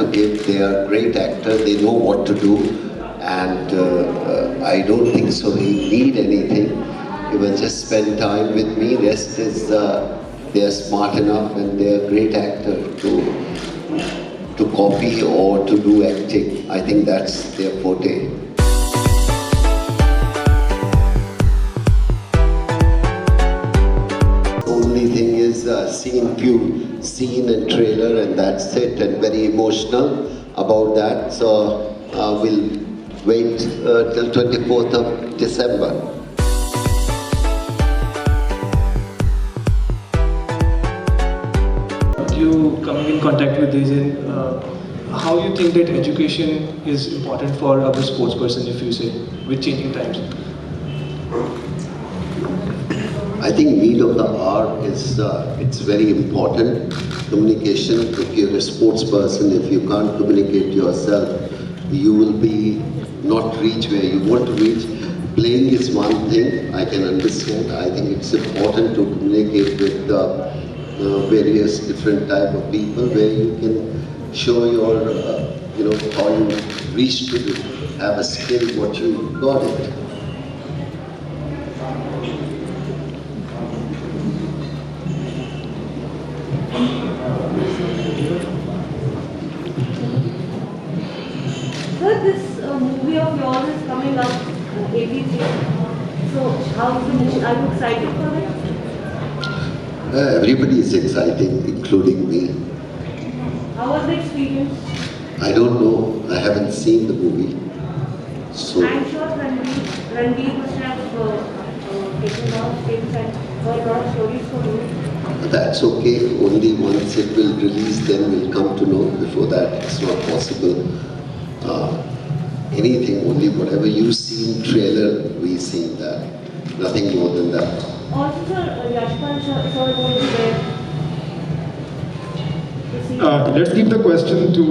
to give. They are great actors. They know what to do, and I don't think so. He need anything. He will just spend time with me. Rest is they are smart enough and they are great actors to copy or to do acting. I think that's their forte. Only thing is scene and trailer, and that's it, and very emotional about that. So we'll wait till 24th of December. You coming in contact with these, how you think that education is important for our sports person, if you say, with changing times? I think need of the hour is it's very important. Communication. If you're a sports person, if you can't communicate yourself, you will be not reach where you want to reach. Playing is one thing I can understand. I think it's important to communicate with various different type of people where you can show your how you reach to have a skill, what you got it. Sir, this movie of yours is coming up, ABC. So, how's the movie? Are you excited for it? Everybody is exciting, including me. How was the experience? I don't know. I haven't seen the movie. So I'm sure Ranveer must have taken a lot of things and heard a lot of stories from you. that's okay. Only once it will release, then we'll come to know. Before that, it's not possible. Anything, only whatever you see in trailer, we seen that. Nothing more than that. Also, sir, Yashpal sir will be there. Let's give the question to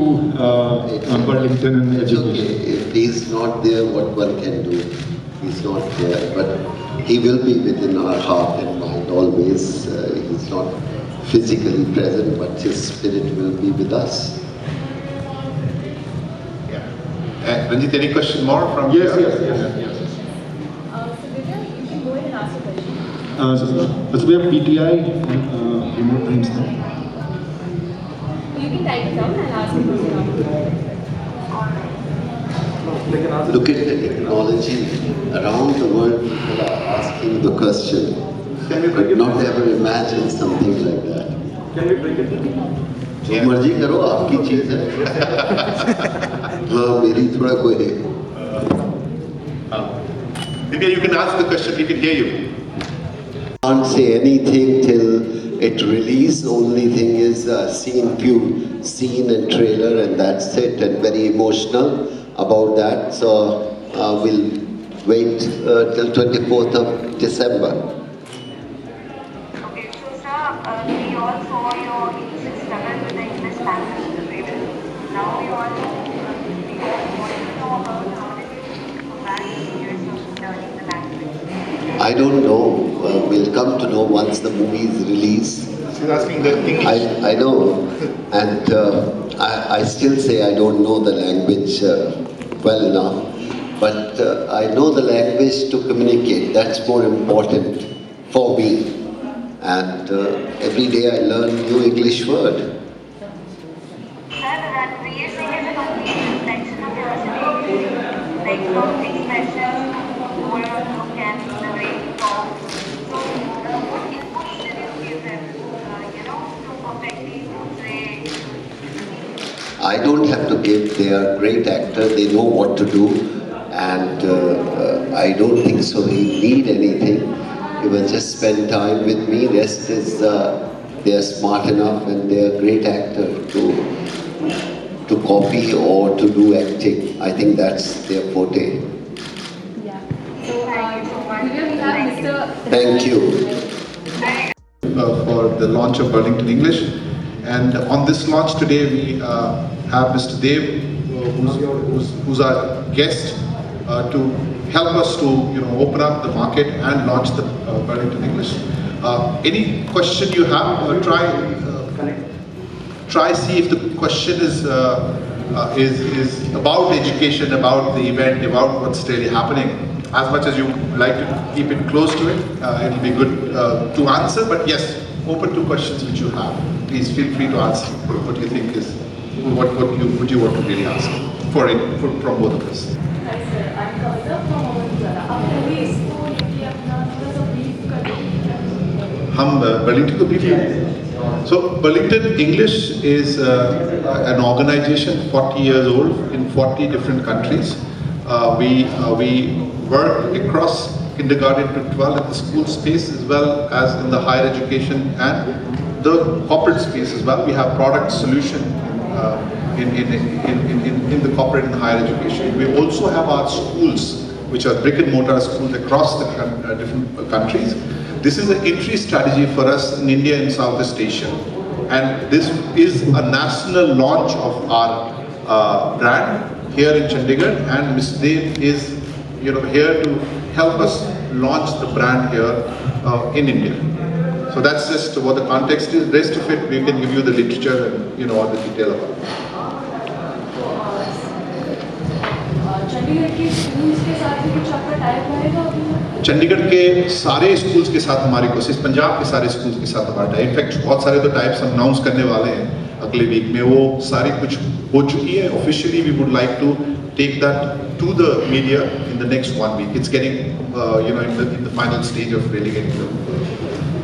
Burlington and It's okay. education. If he's not there, what one can do? He's not there, but he will be within our heart and mind always. He's not physically present, but his spirit will be with us. Ranjit, any question more from Yes. So Divya, you can go ahead and ask a question. So we have PTI and remote teams now. You can type it down and ask a question after. Look at the technology. Around the world, people are asking the question. But not ever imagine something like that. Can we break it? जो मर्जी करो, आपकी चीज है. हाँ, मेरी थोड़ा कोई. Divya, you can ask the question, we can hear you. Can't say anything till it release. Only thing is scene and trailer, and that's it, and very emotional about that. So we'll wait till 24th of December. Okay, so sir, we all saw your initial struggle with the English language. Now we all want to know about how did you go back to years of learning the language? I don't know. We'll come to know once the movie is released. She's asking the English. I know, and I still say I don't know the language well enough, but I know the language to communicate. That's more important for me, and every day I learn new English word. Sir, that we are seeing is a complete reflection of yourself, like from expression, overall look and the way you talk. So, what inputs did you give them, to perfectly portray? I don't have to give. They are great actors. They know what to do, and I don't think so. He need anything. He will just spend time with me. Rest is they are smart enough and they are great actors to copy or to do acting. I think that's their forte. Yeah. So, Divya, we have Mr. Thank you. For the launch of Burlington English. And on this launch today, we have Mr. Dev, who's our guest, to help us to open up the market and launch the Burlington English. Any question you have, try. try see if the question is about education, about the event, about what's really happening. As much as you like to keep it close to it, it'll be good to answer. But yes, open to questions which you have. Please feel free to ask what you think is what you want to really ask from both of us. Hi sir, I'm Kavita from Avanzara. आप पहले इसको लेके अपना थोड़ा सा brief कर दीजिए. हम Burlington को brief करें. So Burlington English is an organization 40 years old in 40 different countries. We work across kindergarten to 12 in the school space as well as in the higher education and the corporate space as well. We have product solution in the corporate and higher education. We also have our schools, which are brick and mortar schools across the different countries. This is an entry strategy for us in India and Southeast Asia. And this is a national launch of our brand here in Chandigarh, and Ms. Dev is here to help us launch the brand here in India. So that's just what the context is. Rest of it, we can give you the literature and all the detail about it. Chandigarh के schools के साथ भी कुछ आपका type रहेगा अभी? चंडीगढ़ के सारे स्कूल्स के साथ हमारी कोशिश, पंजाब के सारे स्कूल्स के साथ हमारा टाइप, इनफैक्ट बहुत सारे तो टाइप्स हम अनाउंस करने वाले हैं अगले वीक में. वो सारी कुछ हो चुकी है. Officially we would like to take that to the media in the next 1 week. It's getting, in the final stage of really getting the.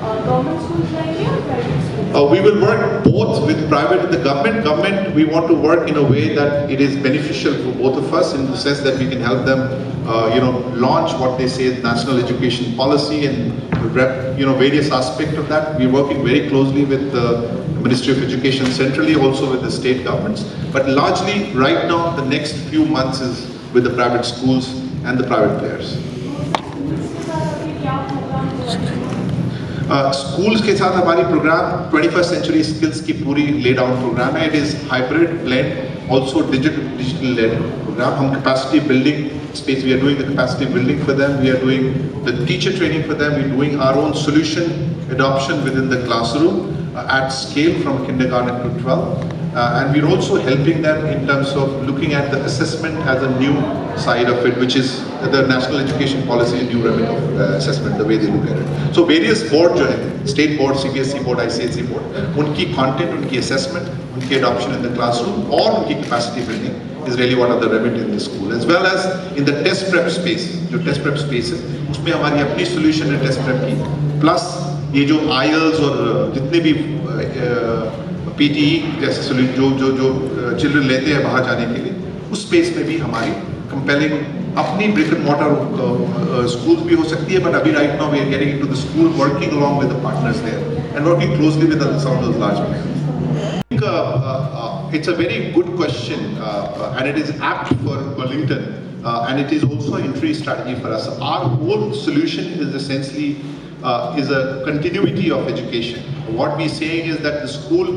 Government schools रहेंगे or private schools? We will work both with private and the government. Government, we want to work in a way that it is beneficial for both of us in the sense that we can help them, launch what they say is national education policy and various aspects of that. We're working very closely with the Ministry of Education centrally, also with the state governments. But largely, right now, the next few months is with the private schools and the private players. Schools के साथ हमारी programme 21st Century Skills की पूरी laid down programme है. It is hybrid, blend, also digital led program. हम capacity building space, we are doing the capacity building for them. We are doing the teacher training for them. We are doing our own solution adoption within the classroom at scale from kindergarten to 12. And we're also helping them in terms of looking at the assessment as a new side of it, which is the national education policy, new remit of assessment, the way they look at it. So various board जो है, state board, CBSE board, ICSE board, उनकी content, उनकी assessment, उनकी adoption in the classroom, और उनकी capacity building is really one of the remit in the school, as well as in the test prep space. जो test prep space है, उसमें हमारी अपनी solution है test prep की, plus ये जो IELTS और जितने भी PTE जैसे जो चिल्ड्रन लेते हैं बाहर जाने के लिए, उस स्पेस में भी हमारी कंपेलिंग अपनी ब्रिक एंड मॉर्टर स्कूल्स भी हो सकती है. बट अभी right now we are getting into the school, working along with the partners there and working closely with some of those large players. It's a very good question and it is apt for Burlington and it is also an entry strategy for us. Our whole solution is essentially is a continuity of education. What we're saying is that the school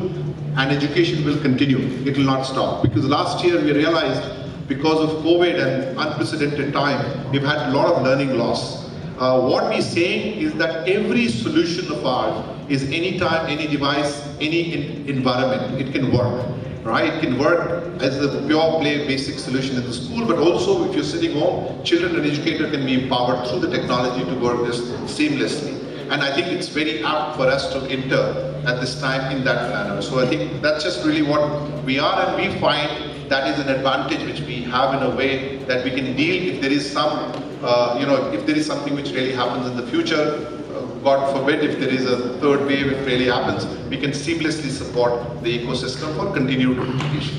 and education will continue. It will not stop. Because last year we realized because of COVID and unprecedented time, we've had a lot of learning loss. What we're saying is that every solution of ours is anytime, any device, any environment, it can work. Right? It can work as a pure play basic solution in the school, but also if you're sitting home, children and educator can be empowered through the technology to work this seamlessly. And I think it's very apt for us to enter at this time in that manner. So I think that's just really what we are, and we find that is an advantage which we have in a way that we can deal if there is some, if there is something which really happens in the future, God forbid if there is a third wave, if it really happens, we can seamlessly support the ecosystem for continued education.